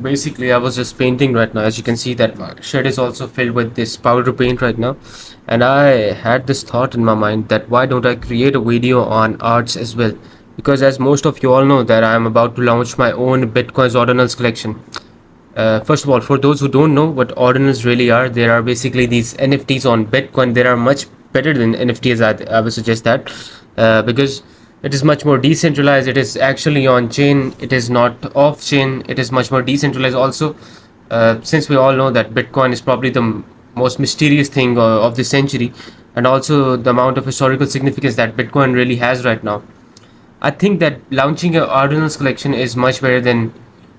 basically, I was just painting right now. As you can see, that my shed is also filled with this powder paint right now. And I had this thought in my mind that why don't I create a video on arts as well? Because as most of you all know that I am about to launch my own Bitcoin's ordinals collection. First of all, for those who don't know what ordinals really are, there are basically these NFTs on Bitcoin. They are much better than NFTs. I would suggest that because it is much more decentralized. It is actually on chain. It is not off chain. It is much more decentralized. Also, since we all know that Bitcoin is probably the most mysterious thing of the century, and also the amount of historical significance that Bitcoin really has right now. I think that launching a ordinals collection is much better than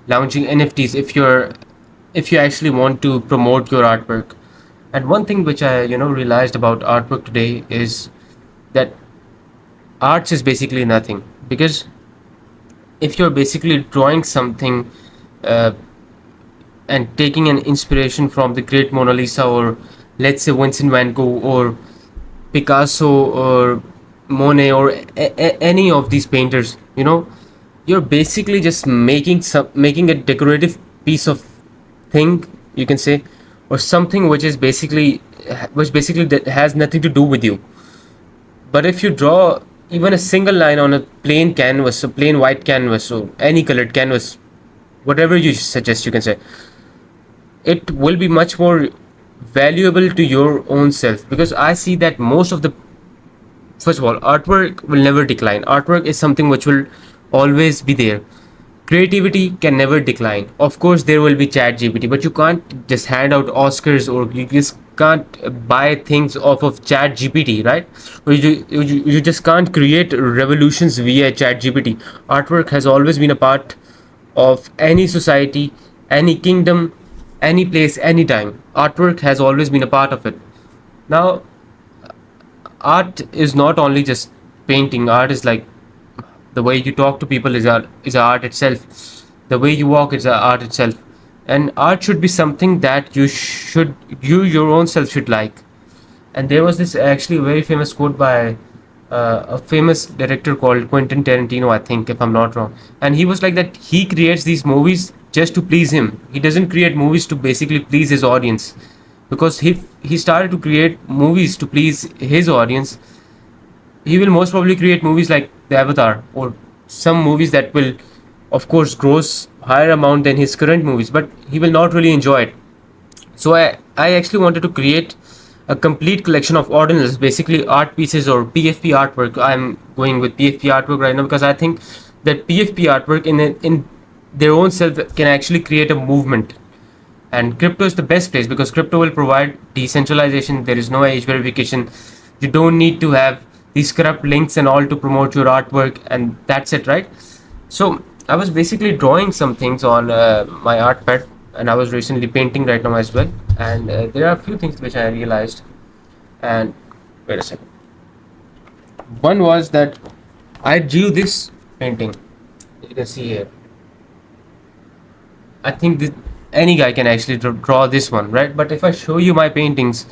launching NFTs if you actually want to promote your artwork. And one thing which I realized about artwork today is that arts is basically nothing, because if you're basically drawing something uh, and taking an inspiration from the great Mona Lisa, or let's say Vincent van Gogh or Picasso or Monet or any of these painters, you're basically just making a decorative piece of thing, you can say, or something which basically that has nothing to do with you. But if you draw even a single line on a plain canvas, a plain white canvas, or any colored canvas, whatever you suggest, you can say, it will be much more valuable to your own self, because I see that most of the first of all, artwork will never decline. Artwork is something which will always be there. Creativity can never decline. Of course, there will be chat GPT, but you can't just hand out Oscars, or you just can't buy things off of chat GPT, right? Or you just can't create revolutions via chat GPT. Artwork has always been a part of any society, any kingdom, any place, any time. Artwork has always been a part of it. Now, art is not only just painting. Art is like the way you talk to people is art itself. The way you walk is art itself. And art should be something that you your own self should like. And there was this actually very famous quote by a famous director called Quentin Tarantino, I think, if I'm not wrong. And he was like that he creates these movies just to please him. He doesn't create movies to basically please his audience, because he started to create movies to please his audience, he will most probably create movies like the Avatar, or some movies that will, of course, gross higher amount than his current movies, but he will not really enjoy it. So I actually wanted to create a complete collection of ordinals, basically art pieces or PFP artwork. I'm going with PFP artwork right now because I think that PFP artwork in their own self can actually create a movement. And crypto is the best place because crypto will provide decentralization. There is no age verification. You don't need to have these corrupt links and all to promote your artwork, and that's it, right? So I was basically drawing some things on my art pad, and I was recently painting right now as well. And there are a few things which I realized. And wait a second. One was that I drew this painting. You can see here. I think that any guy can actually draw this one, right? But if I show you my paintings,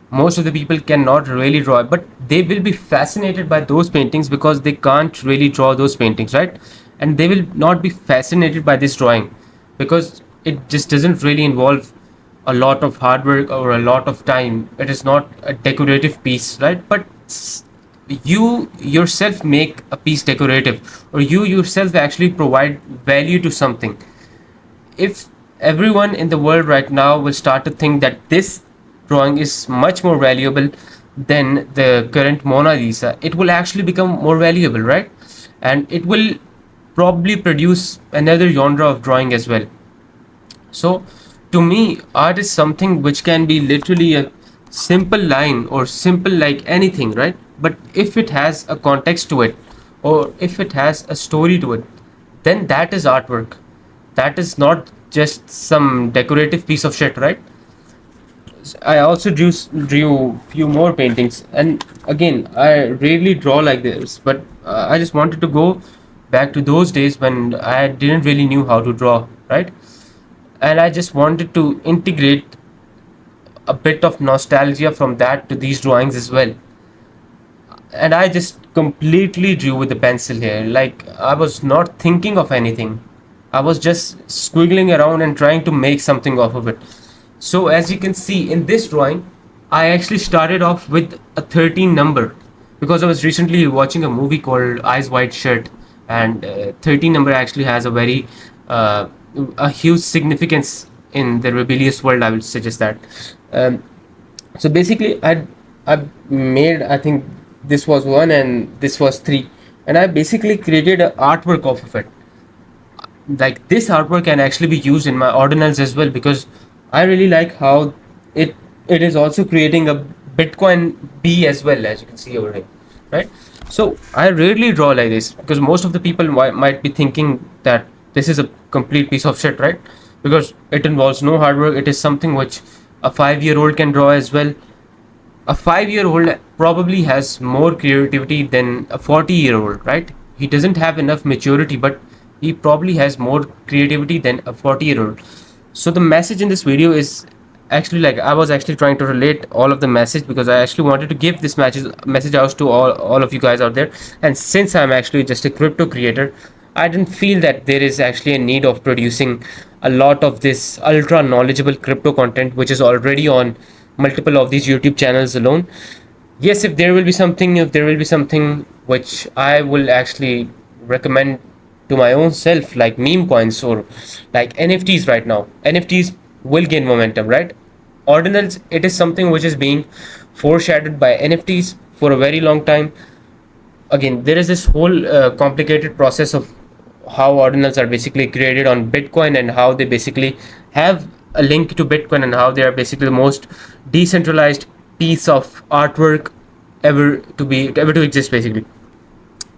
most of the people cannot really draw it, but they will be fascinated by those paintings because they can't really draw those paintings, right? And they will not be fascinated by this drawing because it just doesn't really involve a lot of hard work or a lot of time. It is not a decorative piece, right? But you yourself make a piece decorative, or you yourself actually provide value to something. If everyone in the world right now will start to think that this drawing is much more valuable than the current Mona Lisa, it will actually become more valuable, right? And it will probably produce another genre of drawing as well. So, to me, art is something which can be literally a simple line or simple like anything, right? But if it has a context to it, or if it has a story to it, then that is artwork. That is not just some decorative piece of shit, right? I also drew few more paintings, and again, I rarely draw like this, but I just wanted to go back to those days when I didn't really knew how to draw, right? And I just wanted to integrate a bit of nostalgia from that to these drawings as well. And I just completely drew with the pencil here, like I was not thinking of anything. I was just squiggling around and trying to make something off of it. So as you can see in this drawing, I actually started off with a 13 number because I was recently watching a movie called Eyes Wide Shut, and 13 number actually has a very uh, a huge significance in the rebellious world. I would suggest that. Um, so basically, I made, I think this was one and this was three, and I basically created an artwork off of it. Like this artwork can actually be used in my ordinals as well, because I really like how it it is also creating a Bitcoin B as well, as you can see over here, right? So I rarely draw like this because most of the people might be thinking that this is a complete piece of shit, right? Because it involves no hard work. It is something which a 5 year old can draw as well. A 5 year old probably has more creativity than a 40 year old, right? He doesn't have enough maturity, but he probably has more creativity than a 40 year old. So the message in this video is actually, like, I was actually trying to relate all of the message because I actually wanted to give this message out to all of you guys out there. And since I'm actually just a crypto creator, I didn't feel that there is actually a need of producing a lot of this ultra knowledgeable crypto content which is already on multiple of these YouTube channels alone. Yes, if there will be something which I will actually recommend to my own self, like meme coins or like NFTs. Right now NFTs will gain momentum, right? Ordinals, it is something which is being foreshadowed by NFTs for a very long time. Again, there is this whole complicated process of how ordinals are basically created on Bitcoin, and how they basically have a link to Bitcoin, and how they are basically the most decentralized piece of artwork ever to exist, basically,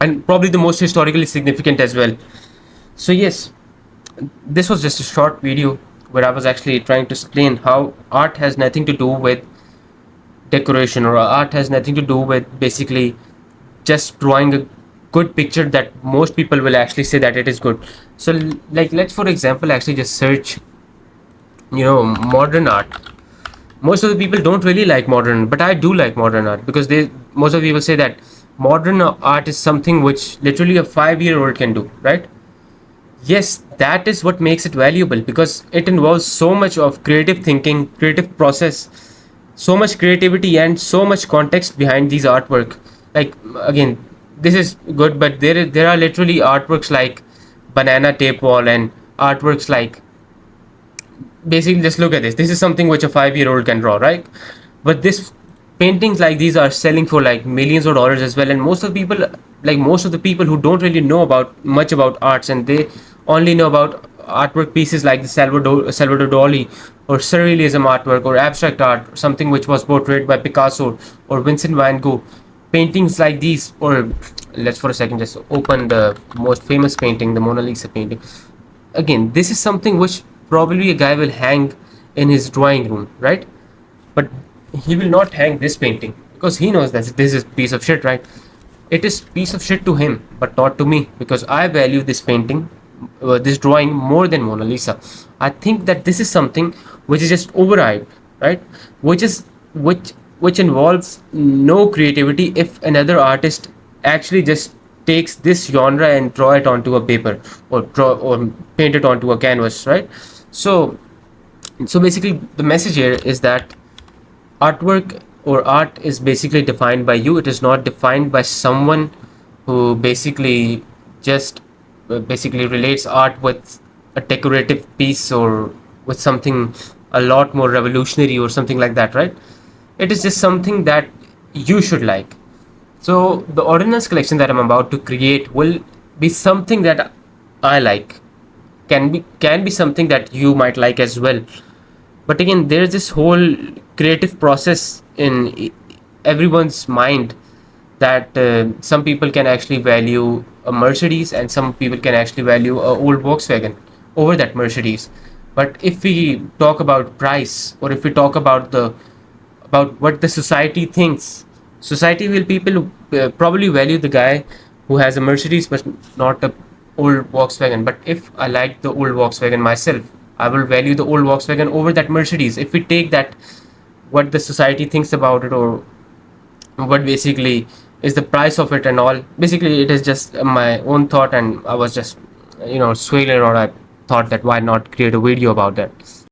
and probably the most historically significant as well. So yes, this was just a short video where I was actually trying to explain how art has nothing to do with decoration, or art has nothing to do with basically just drawing a good picture that most people will actually say that it is good. So like, let's for example actually just search, modern art. Most of the people don't really like modern, but I do like modern art because they most of the people say that modern art is something which literally a 5 year old can do, right? Yes, that is what makes it valuable, because it involves so much of creative thinking, creative process, so much creativity, and so much context behind these artwork. Like, again, this is good, but there are literally artworks like banana tape wall, and artworks like, basically, just look at this. This is something which a 5 year old can draw, right? But this paintings like these are selling for like millions of dollars as well. And most of the people who don't really know about much about arts, and they only know about artwork pieces like the Salvador Dali, or surrealism artwork, or abstract art, something which was portrayed by Picasso or Vincent van Gogh. Paintings like these, or let's for a second just open the most famous painting, the Mona Lisa painting. Again, this is something which probably a guy will hang in his drawing room, right? But he will not hang this painting because he knows that this is piece of shit, right? It is piece of shit to him, but not to me, because I value this painting, this drawing, more than Mona Lisa. I think that this is something which is just overhyped, right? Which is which involves no creativity if another artist actually just takes this genre and draw it onto a paper, or paint it onto a canvas, right? So basically the message here is that artwork or art is basically defined by you. It is not defined by someone who basically just basically relates art with a decorative piece, or with something a lot more revolutionary or something like that, right? It is just something that you should like. So the ordinance collection that I'm about to create will be something that I like, can be something that you might like as well. But again, there's this whole creative process in everyone's mind, that some people can actually value a Mercedes, and some people can actually value a old Volkswagen over that Mercedes. But if we talk about price, or if we talk about what the society thinks, society will people probably value the guy who has a Mercedes but not a old Volkswagen. But if I like the old Volkswagen myself, I will value the old Volkswagen over that Mercedes. If we take that, what the society thinks about it, or what basically is the price of it and all, basically it is just my own thought, and I was just, swailing around. thought that why not create a video about that.